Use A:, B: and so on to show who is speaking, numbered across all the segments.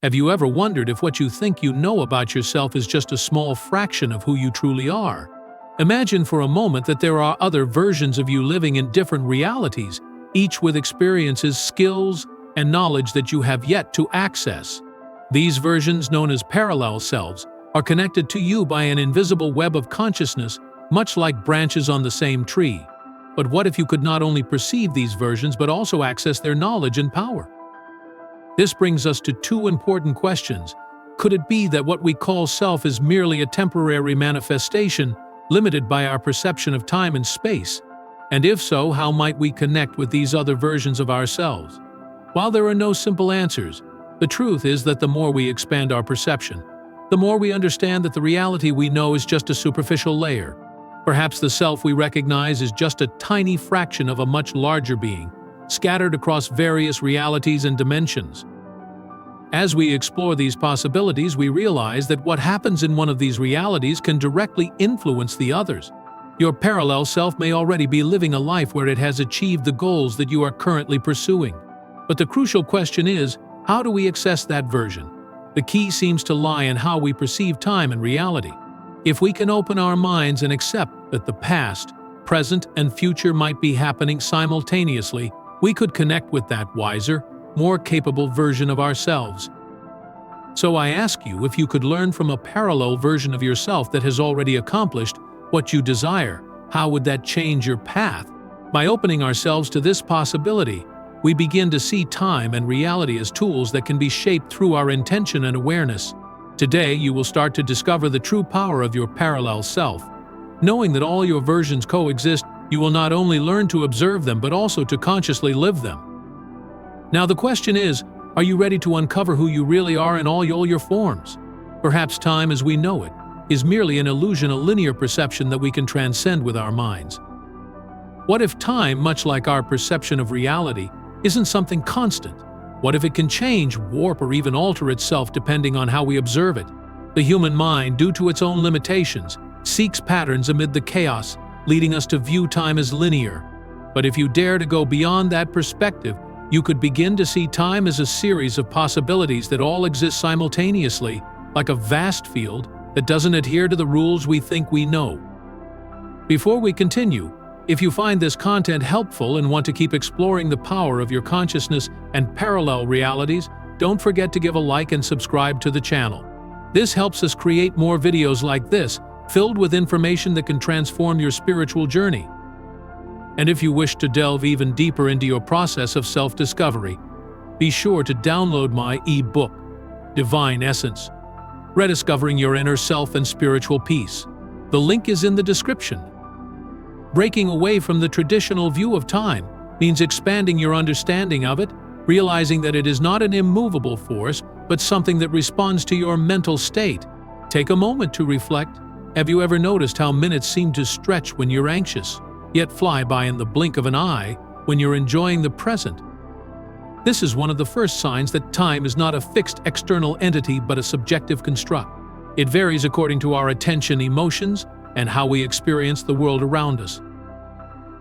A: Have you ever wondered if what you think you know about yourself is just a small fraction of who you truly are? Imagine for a moment that there are other versions of you living in different realities, each with experiences, skills, and knowledge that you have yet to access. These versions, known as parallel selves, are connected to you by an invisible web of consciousness, much like branches on the same tree. But what if you could not only perceive these versions but also access their knowledge and power? This brings us to two important questions. Could it be that what we call self is merely a temporary manifestation, limited by our perception of time and space? And if so, how might we connect with these other versions of ourselves? While there are no simple answers, the truth is that the more we expand our perception, the more we understand that the reality we know is just a superficial layer. Perhaps the self we recognize is just a tiny fraction of a much larger being, scattered across various realities and dimensions. As we explore these possibilities, we realize that what happens in one of these realities can directly influence the others. Your parallel self may already be living a life where it has achieved the goals that you are currently pursuing. But the crucial question is, how do we access that version? The key seems to lie in how we perceive time and reality. If we can open our minds and accept that the past, present, and future might be happening simultaneously, we could connect with that wiser, more capable version of ourselves. So I ask you, if you could learn from a parallel version of yourself that has already accomplished what you desire, how would that change your path? By opening ourselves to this possibility, we begin to see time and reality as tools that can be shaped through our intention and awareness. Today, you will start to discover the true power of your parallel self. Knowing that all your versions coexist, you will not only learn to observe them but also to consciously live them. Now the question is, are you ready to uncover who you really are in all your forms? Perhaps time as we know it is merely an illusion, a linear perception that we can transcend with our minds. What if time, much like our perception of reality, isn't something constant? What if it can change, warp, or even alter itself depending on how we observe it? The human mind, due to its own limitations, seeks patterns amid the chaos, leading us to view time as linear. But if you dare to go beyond that perspective, you could begin to see time as a series of possibilities that all exist simultaneously, like a vast field that doesn't adhere to the rules we think we know. Before we continue, if you find this content helpful and want to keep exploring the power of your consciousness and parallel realities, don't forget to give a like and subscribe to the channel. This helps us create more videos like this, filled with information that can transform your spiritual journey. And if you wish to delve even deeper into your process of self-discovery, be sure to download my e-book, Divine Essence: Rediscovering Your Inner Self and Spiritual Peace. The link is in the description. Breaking away from the traditional view of time means expanding your understanding of it, realizing that it is not an immovable force, but something that responds to your mental state. Take a moment to reflect. Have you ever noticed how minutes seem to stretch when you're anxious, yet fly by in the blink of an eye when you're enjoying the present? This is one of the first signs that time is not a fixed external entity but a subjective construct. It varies according to our attention, emotions, and how we experience the world around us.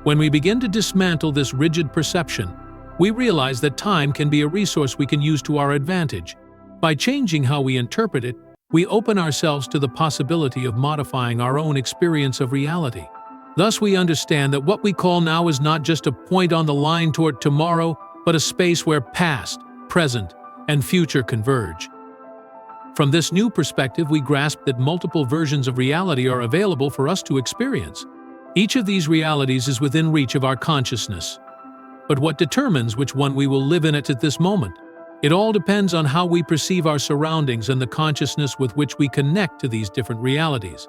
A: When we begin to dismantle this rigid perception, we realize that time can be a resource we can use to our advantage. By changing how we interpret it, we open ourselves to the possibility of modifying our own experience of reality. Thus, we understand that what we call now is not just a point on the line toward tomorrow, but a space where past, present, and future converge. From this new perspective, we grasp that multiple versions of reality are available for us to experience. Each of these realities is within reach of our consciousness. But what determines which one we will live in at this moment? It all depends on how we perceive our surroundings and the consciousness with which we connect to these different realities.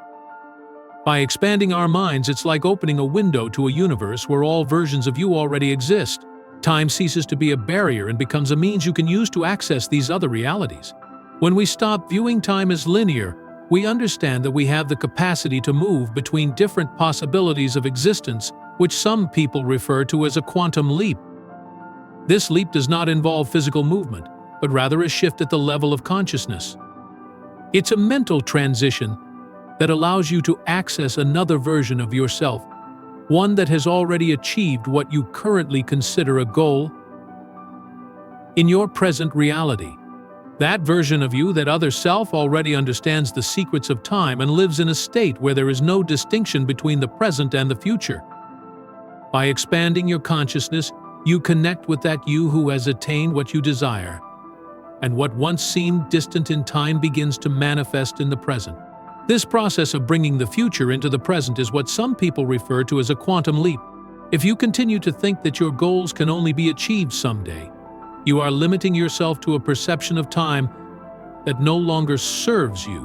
A: By expanding our minds, it's like opening a window to a universe where all versions of you already exist. Time ceases to be a barrier and becomes a means you can use to access these other realities. When we stop viewing time as linear, we understand that we have the capacity to move between different possibilities of existence, which some people refer to as a quantum leap. This leap does not involve physical movement, but rather a shift at the level of consciousness. It's a mental transition that allows you to access another version of yourself, one that has already achieved what you currently consider a goal. In your present reality, That version of you, that other self, already understands the secrets of time and lives in a state where there is no distinction between the present and the future. By expanding your consciousness, you connect with that you who has attained what you desire, and what once seemed distant in time begins to manifest in the present. This process of bringing the future into the present is what some people refer to as a quantum leap. If you continue to think that your goals can only be achieved someday, you are limiting yourself to a perception of time that no longer serves you.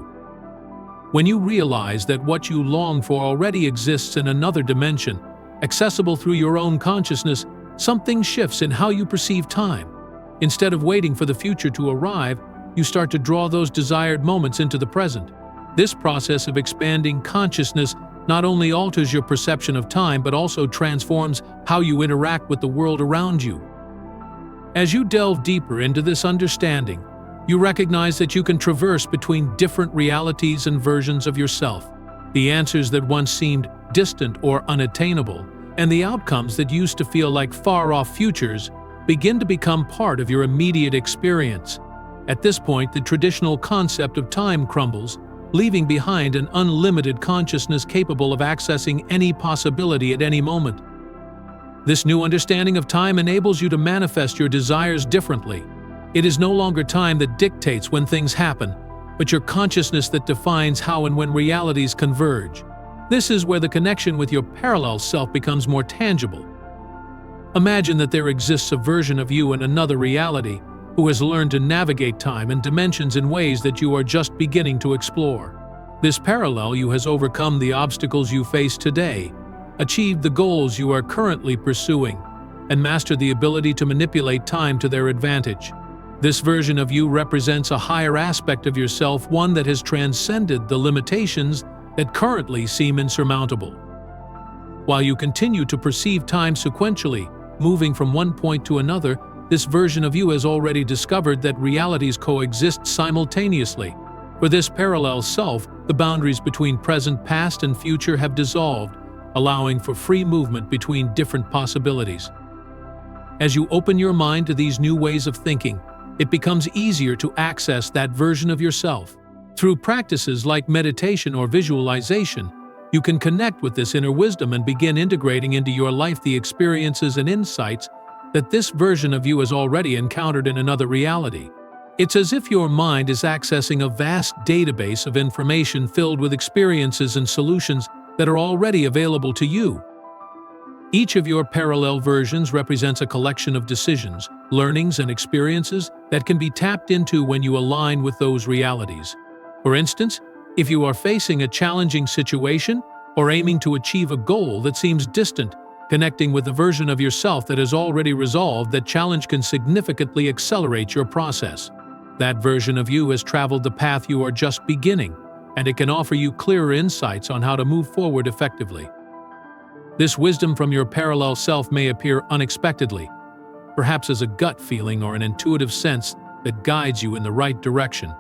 A: When you realize that what you long for already exists in another dimension, accessible through your own consciousness, something shifts in how you perceive time. Instead of waiting for the future to arrive, you start to draw those desired moments into the present. This process of expanding consciousness not only alters your perception of time but also transforms how you interact with the world around you. As you delve deeper into this understanding, you recognize that you can traverse between different realities and versions of yourself. The answers that once seemed distant or unattainable, and the outcomes that used to feel like far-off futures, begin to become part of your immediate experience. At this point, the traditional concept of time crumbles, leaving behind an unlimited consciousness capable of accessing any possibility at any moment. This new understanding of time enables you to manifest your desires differently. It is no longer time that dictates when things happen, but your consciousness that defines how and when realities converge. This is where the connection with your parallel self becomes more tangible. Imagine that there exists a version of you in another reality who has learned to navigate time and dimensions in ways that you are just beginning to explore. This parallel you has overcome the obstacles you face today, achieved the goals you are currently pursuing, and mastered the ability to manipulate time to their advantage. This version of you represents a higher aspect of yourself, one that has transcended the limitations that currently seem insurmountable. While you continue to perceive time sequentially, moving from one point to another, this version of you has already discovered that realities coexist simultaneously. For this parallel self, the boundaries between present, past, and future have dissolved, allowing for free movement between different possibilities. As you open your mind to these new ways of thinking, it becomes easier to access that version of yourself. Through practices like meditation or visualization, you can connect with this inner wisdom and begin integrating into your life the experiences and insights that this version of you has already encountered in another reality. It's as if your mind is accessing a vast database of information filled with experiences and solutions that are already available to you. Each of your parallel versions represents a collection of decisions, learnings, and experiences that can be tapped into when you align with those realities. For instance, if you are facing a challenging situation or aiming to achieve a goal that seems distant, connecting with the version of yourself that has already resolved that challenge can significantly accelerate your process. That version of you has traveled the path you are just beginning, and it can offer you clearer insights on how to move forward effectively. This wisdom from your parallel self may appear unexpectedly, perhaps as a gut feeling or an intuitive sense that guides you in the right direction.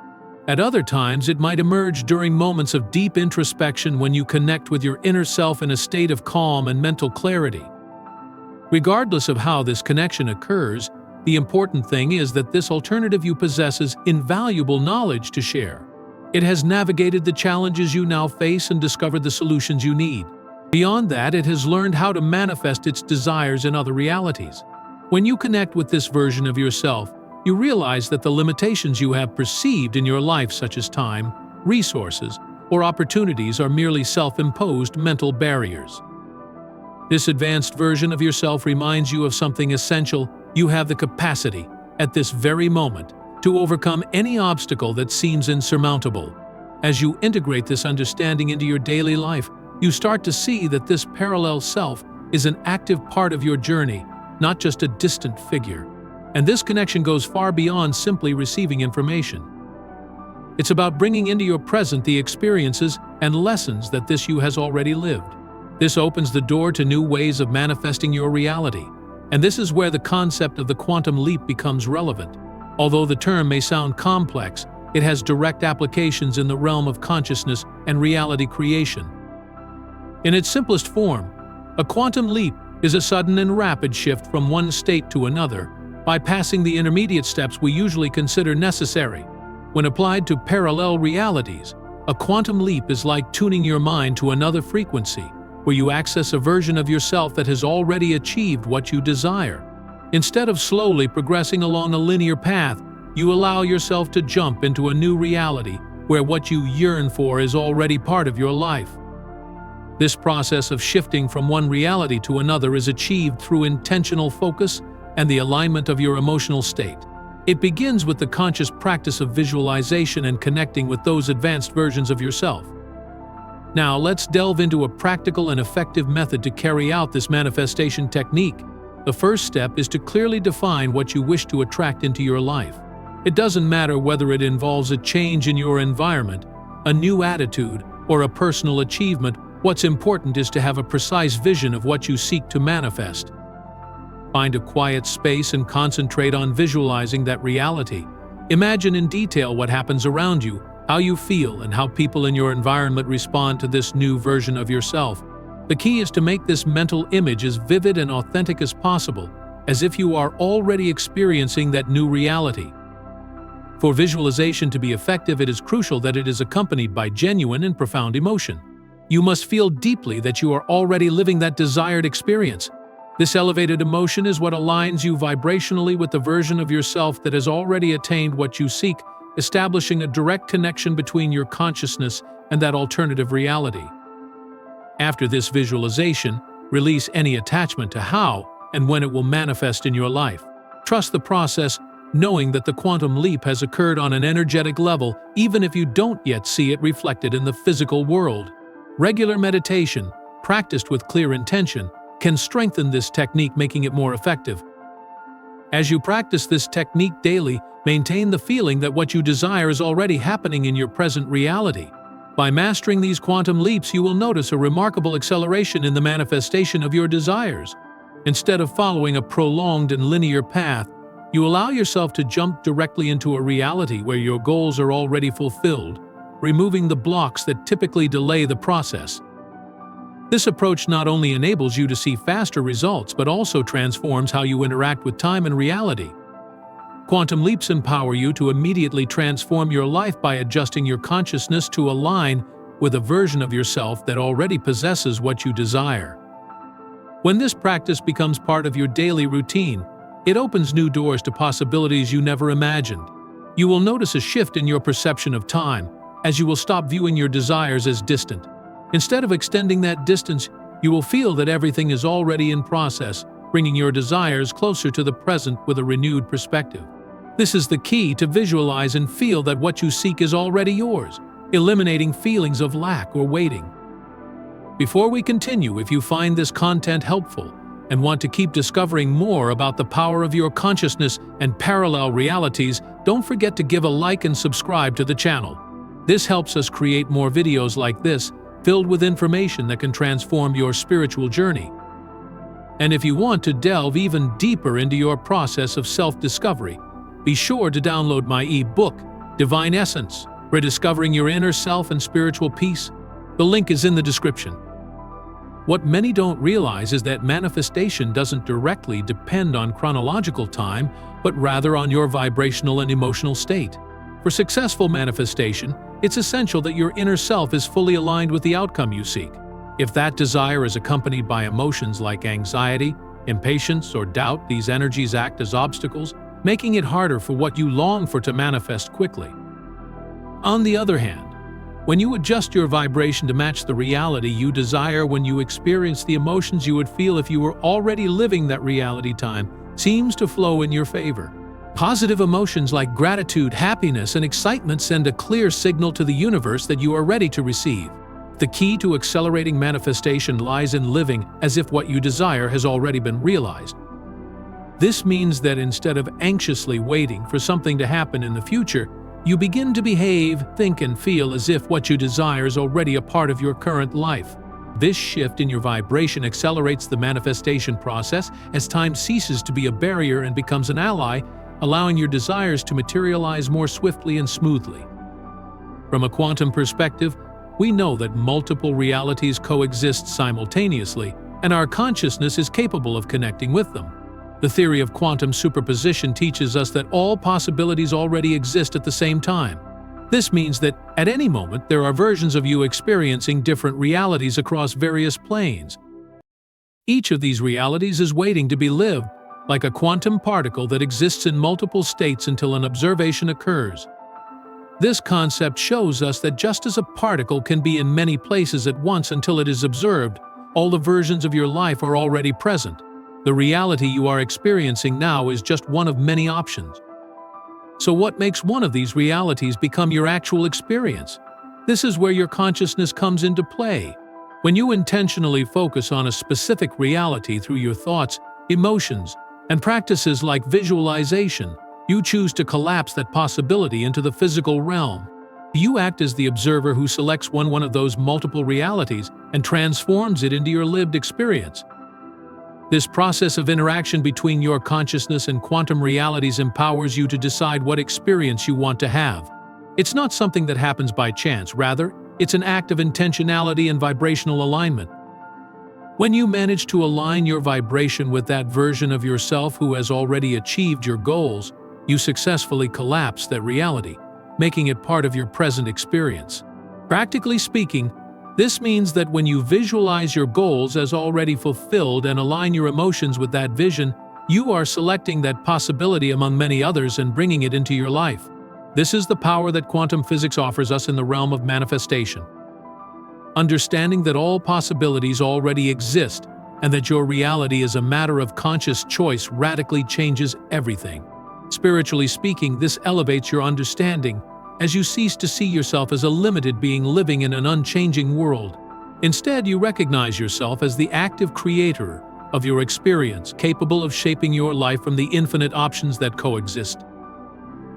A: At other times, it might emerge during moments of deep introspection when you connect with your inner self in a state of calm and mental clarity. Regardless of how this connection occurs, the important thing is that this alternative you possesses invaluable knowledge to share. It has navigated the challenges you now face and discovered the solutions you need. Beyond that, it has learned how to manifest its desires in other realities. When you connect with this version of yourself, you realize that the limitations you have perceived in your life, such as time, resources, or opportunities, are merely self-imposed mental barriers. This advanced version of yourself reminds you of something essential: you have the capacity, at this very moment, to overcome any obstacle that seems insurmountable. As you integrate this understanding into your daily life, you start to see that this parallel self is an active part of your journey, not just a distant figure. And this connection goes far beyond simply receiving information. It's about bringing into your present the experiences and lessons that this you has already lived. This opens the door to new ways of manifesting your reality, and this is where the concept of the quantum leap becomes relevant. Although the term may sound complex, it has direct applications in the realm of consciousness and reality creation. In its simplest form, a quantum leap is a sudden and rapid shift from one state to another, bypassing the intermediate steps we usually consider necessary. When applied to parallel realities, a quantum leap is like tuning your mind to another frequency, where you access a version of yourself that has already achieved what you desire. Instead of slowly progressing along a linear path, you allow yourself to jump into a new reality where what you yearn for is already part of your life. This process of shifting from one reality to another is achieved through intentional focus and the alignment of your emotional state. It begins with the conscious practice of visualization and connecting with those advanced versions of yourself. Now, let's delve into a practical and effective method to carry out this manifestation technique. The first step is to clearly define what you wish to attract into your life. It doesn't matter whether it involves a change in your environment, a new attitude, or a personal achievement. What's important is to have a precise vision of what you seek to manifest. Find a quiet space and concentrate on visualizing that reality. Imagine in detail what happens around you, how you feel, and how people in your environment respond to this new version of yourself. The key is to make this mental image as vivid and authentic as possible, as if you are already experiencing that new reality. For visualization to be effective, it is crucial that it is accompanied by genuine and profound emotion. You must feel deeply that you are already living that desired experience. This elevated emotion is what aligns you vibrationally with the version of yourself that has already attained what you seek, establishing a direct connection between your consciousness and that alternative reality. After this visualization, release any attachment to how and when it will manifest in your life. Trust the process, knowing that the quantum leap has occurred on an energetic level, even if you don't yet see it reflected in the physical world. Regular meditation, practiced with clear intention, can strengthen this technique, making it more effective. As you practice this technique daily, maintain the feeling that what you desire is already happening in your present reality. By mastering these quantum leaps, you will notice a remarkable acceleration in the manifestation of your desires. Instead of following a prolonged and linear path, you allow yourself to jump directly into a reality where your goals are already fulfilled, removing the blocks that typically delay the process. This approach not only enables you to see faster results, but also transforms how you interact with time and reality. Quantum leaps empower you to immediately transform your life by adjusting your consciousness to align with a version of yourself that already possesses what you desire. When this practice becomes part of your daily routine, it opens new doors to possibilities you never imagined. You will notice a shift in your perception of time, as you will stop viewing your desires as distant. Instead of extending that distance, you will feel that everything is already in process, bringing your desires closer to the present with a renewed perspective. This is the key to visualize and feel that what you seek is already yours, eliminating feelings of lack or waiting. Before we continue, if you find this content helpful and want to keep discovering more about the power of your consciousness and parallel realities, don't forget to give a like and subscribe to the channel. This helps us create more videos like this, filled with information that can transform your spiritual journey. And if you want to delve even deeper into your process of self-discovery, be sure to download my e-book, Divine Essence, Rediscovering Your Inner Self and Spiritual Peace. The link is in the description. What many don't realize is that manifestation doesn't directly depend on chronological time, but rather on your vibrational and emotional state. For successful manifestation, it's essential that your inner self is fully aligned with the outcome you seek. If that desire is accompanied by emotions like anxiety, impatience, or doubt, these energies act as obstacles, making it harder for what you long for to manifest quickly. On the other hand, when you adjust your vibration to match the reality you desire, when you experience the emotions you would feel if you were already living that reality, time seems to flow in your favor. Positive emotions like gratitude, happiness, and excitement send a clear signal to the universe that you are ready to receive. The key to accelerating manifestation lies in living as if what you desire has already been realized. This means that instead of anxiously waiting for something to happen in the future, you begin to behave, think, and feel as if what you desire is already a part of your current life. This shift in your vibration accelerates the manifestation process as time ceases to be a barrier and becomes an ally, allowing your desires to materialize more swiftly and smoothly. From a quantum perspective, we know that multiple realities coexist simultaneously, and our consciousness is capable of connecting with them. The theory of quantum superposition teaches us that all possibilities already exist at the same time. This means that, at any moment, there are versions of you experiencing different realities across various planes. Each of these realities is waiting to be lived, like a quantum particle that exists in multiple states until an observation occurs. This concept shows us that just as a particle can be in many places at once until it is observed, all the versions of your life are already present. The reality you are experiencing now is just one of many options. So what makes one of these realities become your actual experience? This is where your consciousness comes into play. When you intentionally focus on a specific reality through your thoughts, emotions, and practices like visualization, you choose to collapse that possibility into the physical realm. You act as the observer who selects one of those multiple realities and transforms it into your lived experience. This process of interaction between your consciousness and quantum realities empowers you to decide what experience you want to have. It's not something that happens by chance, rather, it's an act of intentionality and vibrational alignment. When you manage to align your vibration with that version of yourself who has already achieved your goals, you successfully collapse that reality, making it part of your present experience. Practically speaking, this means that when you visualize your goals as already fulfilled and align your emotions with that vision, you are selecting that possibility among many others and bringing it into your life. This is the power that quantum physics offers us in the realm of manifestation. Understanding that all possibilities already exist and that your reality is a matter of conscious choice radically changes everything. Spiritually speaking, this elevates your understanding as you cease to see yourself as a limited being living in an unchanging world. Instead, you recognize yourself as the active creator of your experience, capable of shaping your life from the infinite options that coexist.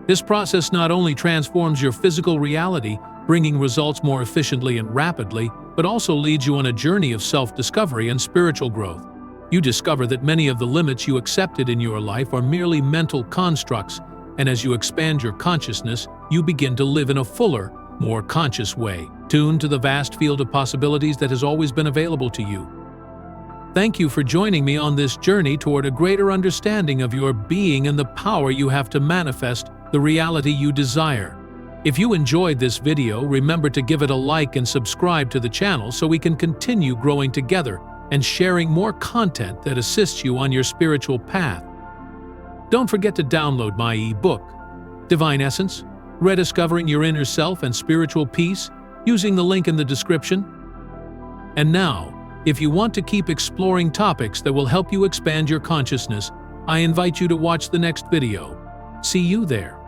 A: This process not only transforms your physical reality, bringing results more efficiently and rapidly, but also leads you on a journey of self-discovery and spiritual growth. You discover that many of the limits you accepted in your life are merely mental constructs, and as you expand your consciousness, you begin to live in a fuller, more conscious way, tuned to the vast field of possibilities that has always been available to you. Thank you for joining me on this journey toward a greater understanding of your being and the power you have to manifest the reality you desire. If you enjoyed this video, remember to give it a like and subscribe to the channel so we can continue growing together and sharing more content that assists you on your spiritual path. Don't forget to download my ebook, Divine Essence, Rediscovering Your Inner Self and Spiritual Peace, using the link in the description. And now, if you want to keep exploring topics that will help you expand your consciousness, I invite you to watch the next video. See you there.